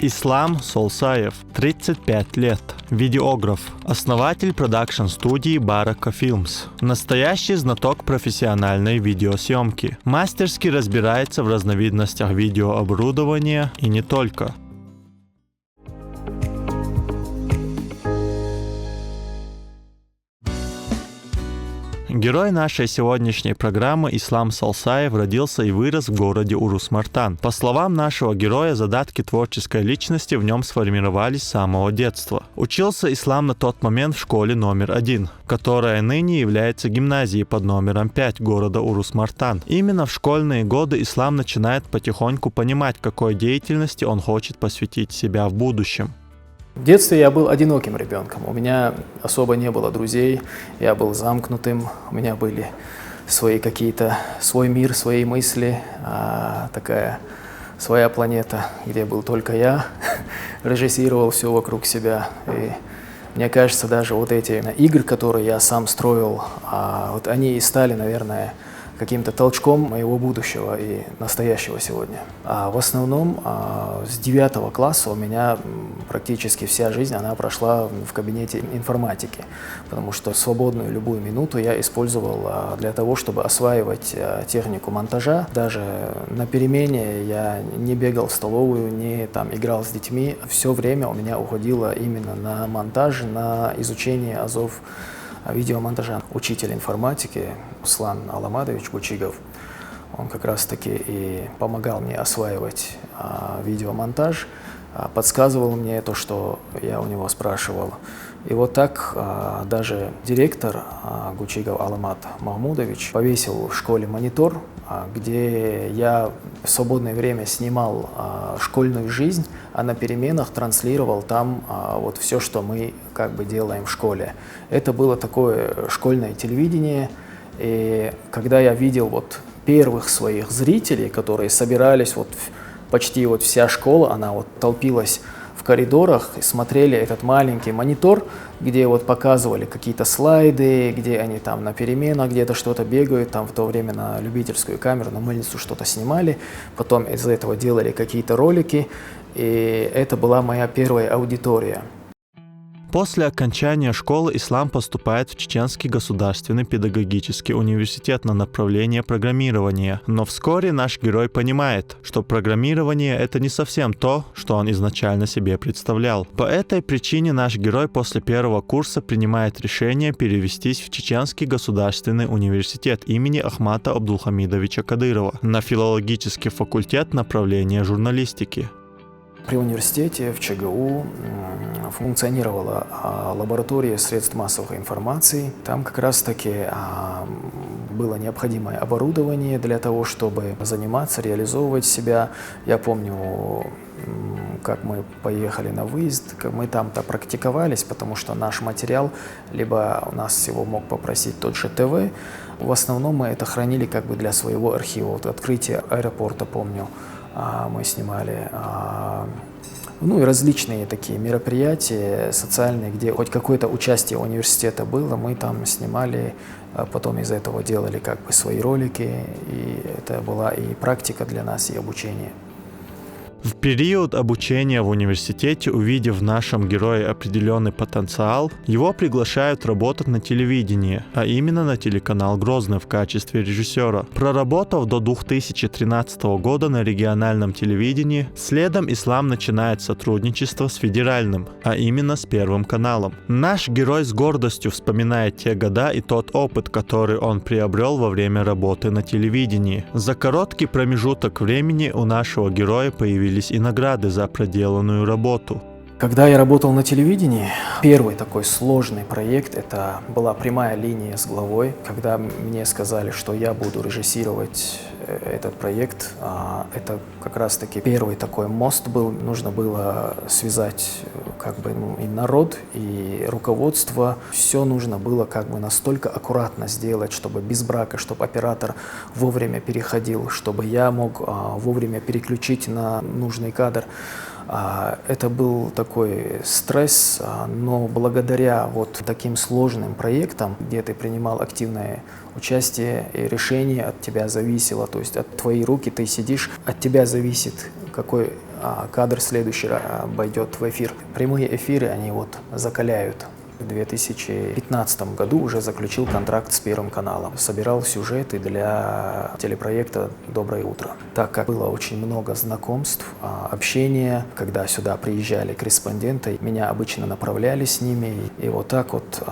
Ислам Солсаев, 35 лет, видеограф, основатель продакшн-студии Барака Films, настоящий знаток профессиональной видеосъемки, мастерски разбирается в разновидностях видеооборудования и не только. Герой нашей сегодняшней программы Ислам Солсаев родился и вырос в городе Урус-Мартан. По словам нашего героя, задатки творческой личности в нем сформировались с самого детства. Учился Ислам на тот момент в школе номер 1, которая ныне является гимназией под номером 5 города Урус-Мартан. Именно в школьные годы Ислам начинает потихоньку понимать, какой деятельности он хочет посвятить себя в будущем. В детстве я был одиноким ребенком, у меня особо не было друзей, я был замкнутым, у меня были свой мир, свои мысли, такая своя планета, где был только я, режиссировал все вокруг себя. И мне кажется, даже вот эти игры, которые я сам строил, вот они и стали, наверное, каким-то толчком моего будущего и настоящего сегодня. В основном с 9 класса у меня практически вся жизнь она прошла в кабинете информатики, потому что свободную любую минуту я использовал для того, чтобы осваивать технику монтажа. Даже на перемене я не бегал в столовую, не играл с детьми. Все время у меня уходило именно на монтаж, на изучение азов видеомонтажа. Учитель информатики Услан Аламадович Гучигов, он как раз-таки и помогал мне осваивать видеомонтаж, подсказывал мне то, что я у него спрашивал. И вот так даже директор Гучигов Аламат Махмудович повесил в школе монитор, где я в свободное время снимал школьную жизнь, а на переменах транслировал там вот все, что мы делаем в школе. Это было такое школьное телевидение, и когда я видел вот первых своих зрителей, которые собирались, почти вся школа, она толпилась в коридорах и смотрели этот маленький монитор, где показывали какие-то слайды, где они там на переменах где-то что-то бегают, там в то время на любительскую камеру, на мыльницу что-то снимали, потом из этого делали какие-то ролики, и это была моя первая аудитория. После окончания школы Ислам поступает в Чеченский государственный педагогический университет на направление программирования. Но вскоре наш герой понимает, что программирование — это не совсем то, что он изначально себе представлял. По этой причине наш герой после первого курса принимает решение перевестись в Чеченский государственный университет имени Ахмата Абдулхамидовича Кадырова на филологический факультет направления журналистики. При университете в ЧГУ функционировала лаборатория средств массовой информации. Там как раз-таки было необходимое оборудование для того, чтобы заниматься, реализовывать себя. Я помню, как мы поехали на выезд, как мы там-то практиковались, потому что наш материал, либо у нас его мог попросить тот же ТВ, в основном мы это хранили для своего архива. Вот открытие аэропорта, помню, мы снимали, и различные такие мероприятия социальные, где хоть какое-то участие университета было, мы там снимали, потом из этого делали свои ролики, и это была и практика для нас, и обучение. В период обучения в университете, увидев в нашем герое определенный потенциал, его приглашают работать на телевидении, а именно на телеканал Грозный в качестве режиссера. Проработав до 2013 года на региональном телевидении, следом Ислам начинает сотрудничество с федеральным, а именно с Первым каналом. Наш герой с гордостью вспоминает те года и тот опыт, который он приобрел во время работы на телевидении. За короткий промежуток времени у нашего героя появились и награды за проделанную работу. Когда я работал на телевидении, первый такой сложный проект, это была прямая линия с главой. Когда мне сказали, что я буду режиссировать этот проект, это как раз-таки первый такой мост был. Нужно было связать и народ, и руководство. Все нужно было настолько аккуратно сделать, чтобы без брака, чтобы оператор вовремя переходил, чтобы я мог вовремя переключить на нужный кадр. Это был такой стресс, но благодаря таким сложным проектам, где ты принимал активное участие и решение от тебя зависело, то есть от твоей руки ты сидишь, от тебя зависит, какой кадр следующий пойдет в эфир. Прямые эфиры, они вот закаляют. В 2015 году уже заключил контракт с Первым каналом. Собирал сюжеты для телепроекта «Доброе утро». Так как было очень много знакомств, общения, когда сюда приезжали корреспонденты, меня обычно направляли с ними. И вот так вот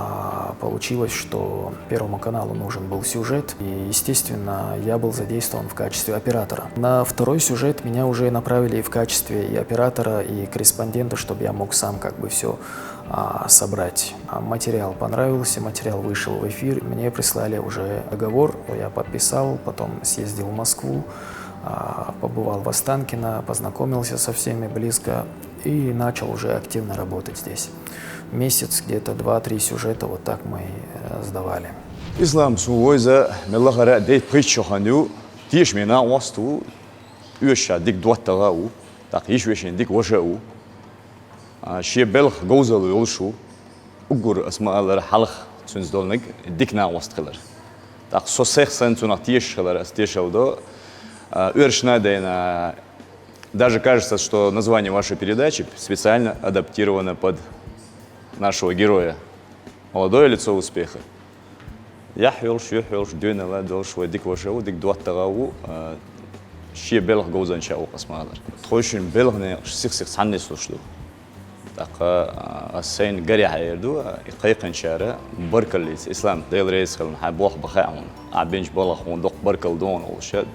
получилось, что Первому каналу нужен был сюжет. И, естественно, я был задействован в качестве оператора. На второй сюжет меня уже направили в качестве и оператора, и корреспондента, чтобы я мог сам как бы все собрать. Материал понравился, материал вышел в эфир. Мне прислали уже договор, я подписал, потом съездил в Москву, побывал в Останкино, познакомился со всеми близко и начал уже активно работать здесь. Месяц, где-то 2-3 сюжета, вот так мы сдавали. Ислам суойза меллагара дейт причоханю тиш мена васту уша дик дуаттагау так ишвешен дик вошау شيء بلغ جوزل يولشو أجر اسمه الله حلق تنزدولنك ديكنا وستخلر так со всех сенсу тишхлер стишелдо Уршнадейна даже кажется, что название вашей передачи специально адаптировано под нашего героя, молодое лицо успеха. يحيلش دون لا دولش وديك وشو ديك دوات تغاو شيء بلغ جوزن شاو اسمه الله تخشين بلغنا سيخ سعني سوشلو السين قرية حيردو يقيقن شارع بركل الإسلام ديل رئيس خلنا حبوخ بخاعون عبينش بلخ وندق بركل دون وشد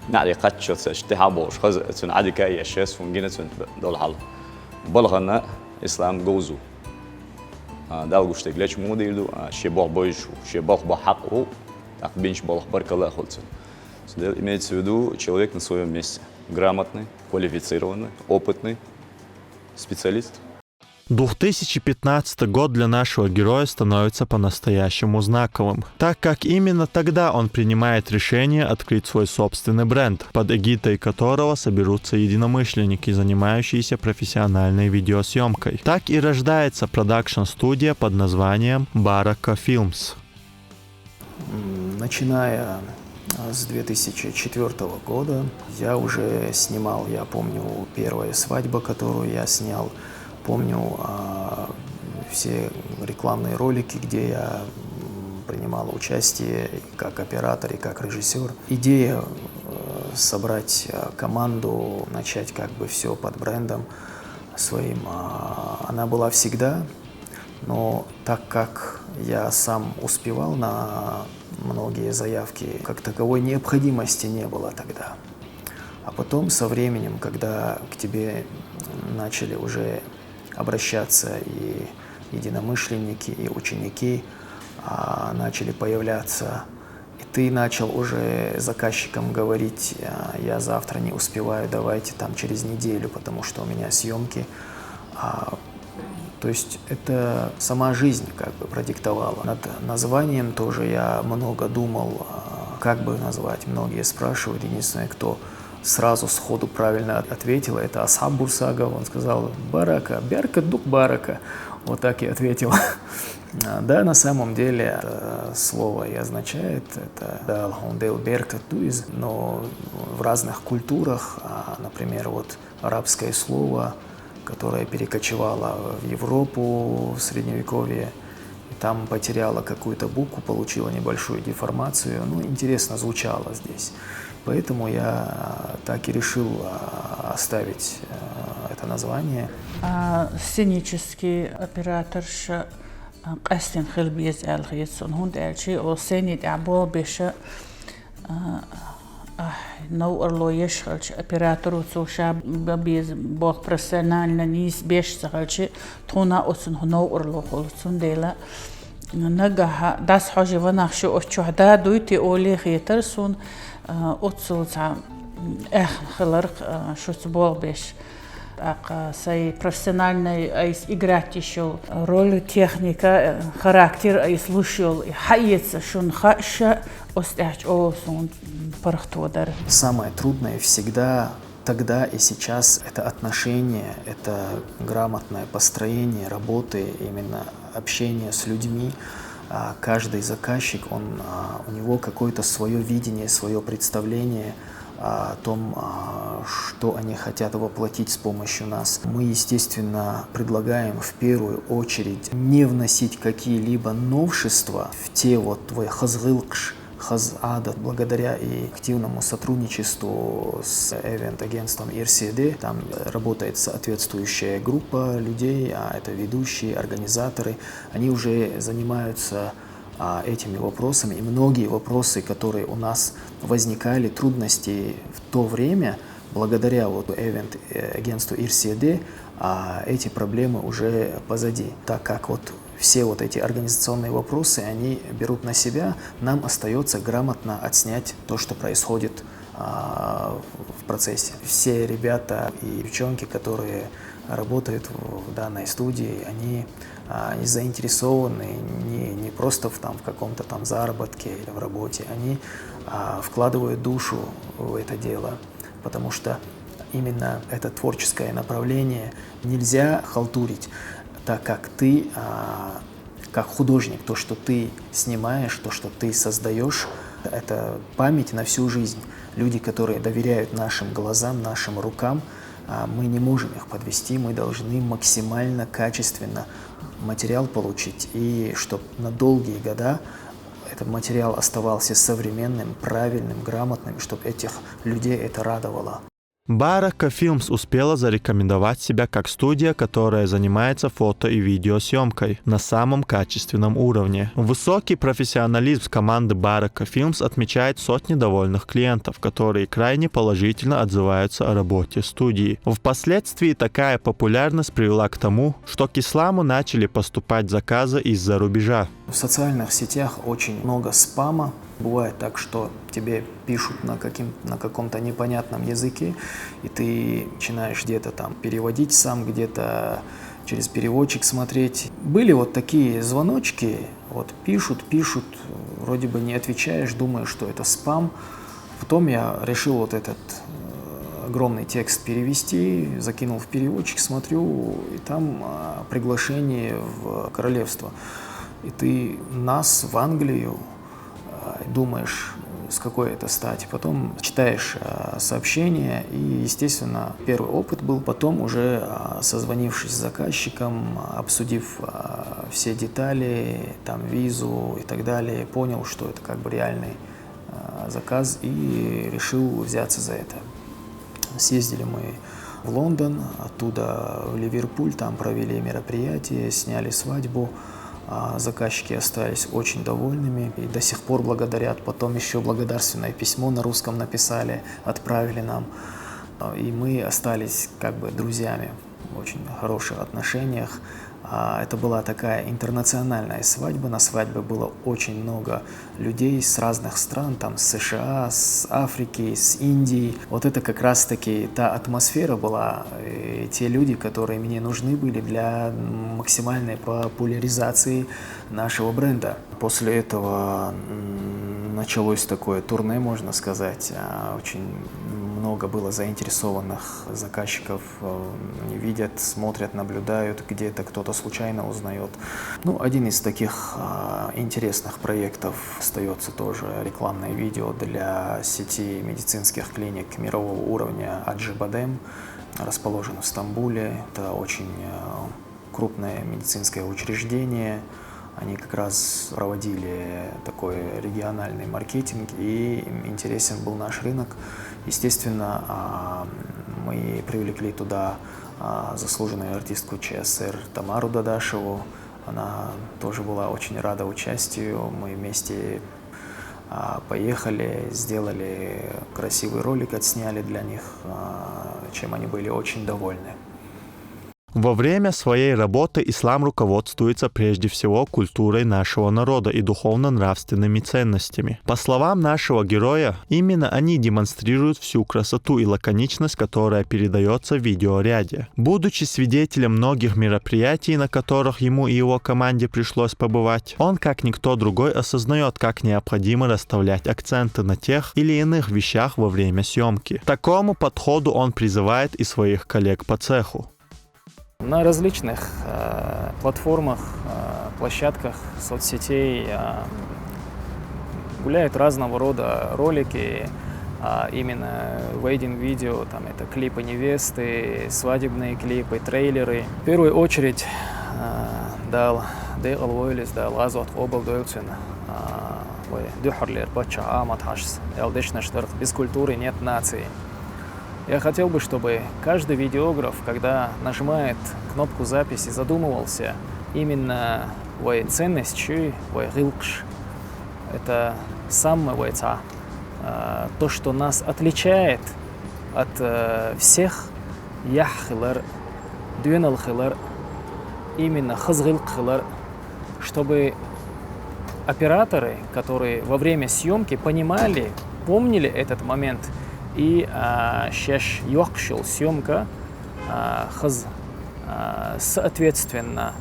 نعدي قتش اشتحابوش خز تن عادي كأي أشياء فنجينا تن دول حل بلغنا إسلام جوزو دالغوش تقلش موديلو شبوخ بويشو شبوخ بحقه عبينش بلخ بركل لا خلصن имеется в виду человек на своем месте, грамотный, квалифицированный, опытный специалист. 2015 год для нашего героя становится по-настоящему знаковым, так как именно тогда он принимает решение открыть свой собственный бренд, под эгидой которого соберутся единомышленники, занимающиеся профессиональной видеосъемкой. Так и рождается продакшн-студия под названием Baraka Films. Начиная с 2004 года я уже снимал, я помню, первая свадьба, которую я снял, помню все рекламные ролики, где я принимал участие как оператор и как режиссер. Идея собрать команду, начать как бы все под брендом своим, она была всегда, но так как я сам успевал на многие заявки, как таковой необходимости не было тогда. А потом со временем, когда к тебе начали уже обращаться и единомышленники, и ученики, начали появляться, и ты начал уже заказчикам говорить: я завтра не успеваю, давайте там через неделю, потому что у меня съемки. То есть это сама жизнь как бы продиктовала. Над названием тоже я много думал, как бы назвать. Многие спрашивают, единственное, кто сразу сходу правильно ответил, это Асхаб Бурсагов. Он сказал: Барака, Берка дук Барака. Вот так и ответил. Да, на самом деле это слово и означает, это Алхундел Берка Туиз, но в разных культурах, например, вот арабское слово, которая перекочевала в Европу в Средневековье, и там потеряла какую-то букву, получила небольшую деформацию. Ну, интересно звучало здесь. Поэтому я так и решил оставить это название. Сценический оператор Кастин Хилбиез Алхиетсон Хунд Элчи, о сценит Абол Биша نو أرلو يشغلش أبيراتور وتوشاب ببيز بوق برسنال نيس بيش تغلش تونا أصن نو أرلو خلصون ديلا نجح داس حاجة ونخشوا أشهدا دويتي أولي خيترسون أتصل خلرق شو تبوق بيش سي профессиональный айс играть еще роль техника характер айс лушил хайется шун хаша остяч осон пархтодар. Самое трудное всегда тогда и сейчас это отношения, это грамотное построение работы, именно общение с людьми. Каждый заказчик, у него какое-то свое видение, свое представление о том, что они хотят воплотить с помощью нас. Мы, естественно, предлагаем в первую очередь не вносить какие-либо новшества в те вот хазгылкш, хазада, благодаря и активному сотрудничеству с ивент-агентством ИРСД. Там работает соответствующая группа людей, это ведущие, организаторы. Они уже занимаются этими вопросами. И многие вопросы, которые у нас возникали, трудности в то время, благодаря вот ивент-агентству ИРСД, эти проблемы уже позади. Так как вот все вот эти организационные вопросы, они берут на себя, нам остается грамотно отснять то, что происходит в процессе. Все ребята и девчонки, которые работают в данной студии, они заинтересованы не просто в каком-то там заработке или в работе, они вкладывают душу в это дело, потому что именно это творческое направление нельзя халтурить, так как ты, как художник, то, что ты снимаешь, то, что ты создаешь, это память на всю жизнь. Люди, которые доверяют нашим глазам, нашим рукам, мы не можем их подвести, мы должны максимально качественно материал получить, и чтобы на долгие года этот материал оставался современным, правильным, грамотным, чтобы этих людей это радовало. Барака Films успела зарекомендовать себя как студия, которая занимается фото- и видеосъемкой на самом качественном уровне. Высокий профессионализм команды Барака Films отмечает сотни довольных клиентов, которые крайне положительно отзываются о работе студии. Впоследствии такая популярность привела к тому, что к Исламу начали поступать заказы из-за рубежа. В социальных сетях очень много спама. Бывает так, что тебе пишут на каком-то непонятном языке, и ты начинаешь где-то там переводить сам, где-то через переводчик смотреть. Были вот такие звоночки, вот пишут, вроде бы не отвечаешь, думаешь, что это спам. Потом я решил вот этот огромный текст перевести, закинул в переводчик, смотрю, и там приглашение в королевство. И ты нас в Англию, думаешь, с какой это стати. Потом читаешь сообщения, и, естественно, первый опыт был. Потом уже созвонившись с заказчиком, обсудив все детали, там, визу и так далее, понял, что это как бы реальный заказ, и решил взяться за это. Съездили мы в Лондон, оттуда в Ливерпуль, там провели мероприятие, сняли свадьбу. Заказчики остались очень довольными и до сих пор благодарят. Потом еще благодарственное письмо на русском написали, отправили нам. И мы остались как бы друзьями в очень хороших отношениях. Это была такая интернациональная свадьба. На свадьбе было очень много людей с разных стран, там с США, с Африки, с Индии. Вот это как раз-таки та атмосфера была, и те люди, которые мне нужны были для максимальной популяризации нашего бренда. После этого началось такое турне, можно сказать. Очень много было заинтересованных заказчиков, они видят, смотрят, наблюдают, где-то кто-то случайно узнает. Ну, один из таких интересных проектов остается тоже рекламное видео для сети медицинских клиник мирового уровня Аджибадем, расположен в Стамбуле. Это очень крупное медицинское учреждение. Они как раз проводили такой региональный маркетинг, и им интересен был наш рынок. Естественно, мы привлекли туда заслуженную артистку ЧСР Тамару Дадашеву. Она тоже была очень рада участию. Мы вместе поехали, сделали красивый ролик, отсняли для них, чем они были очень довольны. Во время своей работы ислам руководствуется прежде всего культурой нашего народа и духовно-нравственными ценностями. По словам нашего героя, именно они демонстрируют всю красоту и лаконичность, которая передается в видеоряде. Будучи свидетелем многих мероприятий, на которых ему и его команде пришлось побывать, он, как никто другой, осознает, как необходимо расставлять акценты на тех или иных вещах во время съемки. К такому подходу он призывает и своих коллег по цеху. На различных платформах, площадках соцсетей гуляют разного рода ролики, именно вейдинг-видео, там это клипы невесты, свадебные клипы, трейлеры. В первую очередь дал Дейлс, дал Азот Обл Дольцин, Дюхарлер, Бача, Аматхашс, Элдешнаштарт. Без культуры нет нации. Я хотел бы, чтобы каждый видеограф, когда нажимает кнопку записи, задумывался именно о ценности, о гилкш. Это самое войца. То, что нас отличает от всех яххилар, дюналхилар, именно хазгилхилар, чтобы операторы, которые во время съемки понимали, помнили этот момент, и щаш йохшил съемка хаз соответственно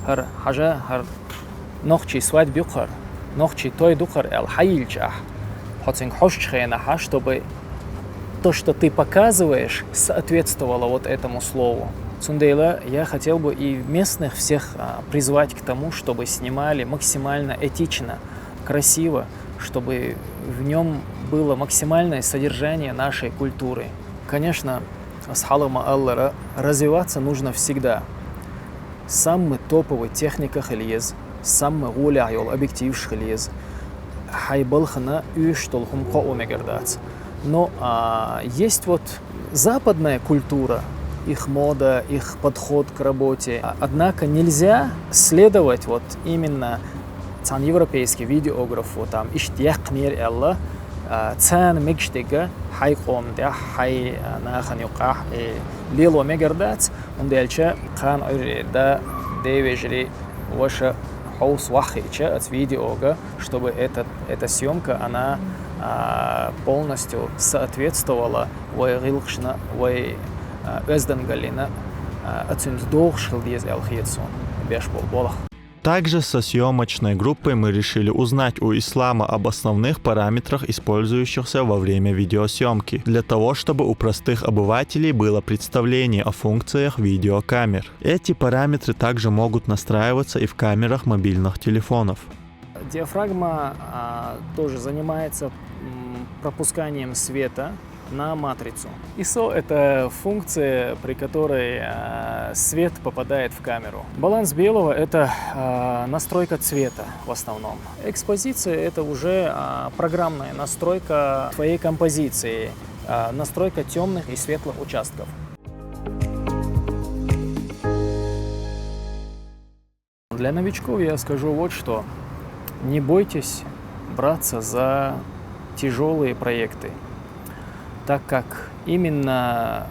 хар хажа хар нохчи свадьбы хар нохчи той духар эл хаильчах хотинг хошчхенаха, чтобы то, что ты показываешь, соответствовало вот этому слову. Цундейла, я хотел бы и местных всех призвать к тому, чтобы снимали максимально этично, красиво, чтобы в нем было максимальное содержание нашей культуры. Конечно, асхалама Аллара, развиваться нужно всегда. Самый топовый техника хилиез, самый гуляйол объектив хилиез, хайбалхана юштолхум коумегердац. Но есть вот западная культура, их мода, их подход к работе. Однако нельзя следовать вот именно европейский видеограф, вот там иштияк мир Алла, цан мигштига, хай комдя, хай нахан юках, лило мегердац, он дальше хан да девежри ваша хаус вахича от видеога, чтобы эта съемка она полностью соответствовала вайгилхшна вай Эзденгалина оценздохшил диез элхиетсон бешбол болах. Также со съемочной группой мы решили узнать у ислама об основных параметрах, использующихся во время видеосъемки, для того, чтобы у простых обывателей было представление о функциях видеокамер. Эти параметры также могут настраиваться и в камерах мобильных телефонов. Диафрагма тоже занимается пропусканием света на матрицу. ISO — это функция, при которой свет попадает в камеру. Баланс белого — это настройка цвета в основном. Экспозиция — это уже программная настройка твоей композиции, настройка темных и светлых участков. Для новичков я скажу вот что. Не бойтесь браться за тяжелые проекты, так как именно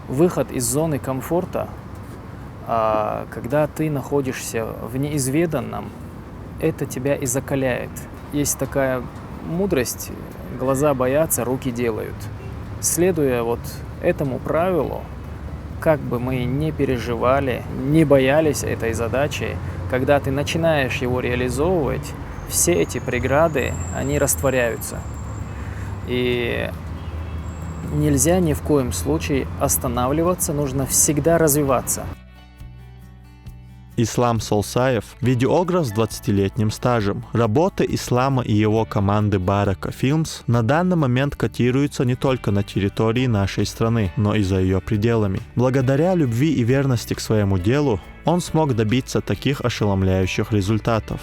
выход из зоны комфорта, когда ты находишься в неизведанном, это тебя и закаляет. Есть такая мудрость: глаза боятся, руки делают. Следуя вот этому правилу, как бы мы ни переживали, не боялись этой задачи, когда ты начинаешь его реализовывать, все эти преграды, они растворяются. И нельзя ни в коем случае останавливаться, нужно всегда развиваться. Ислам Солсаев – видеограф с 20-летним стажем. Работы Ислама и его команды Барака Films на данный момент котируются не только на территории нашей страны, но и за ее пределами. Благодаря любви и верности к своему делу он смог добиться таких ошеломляющих результатов.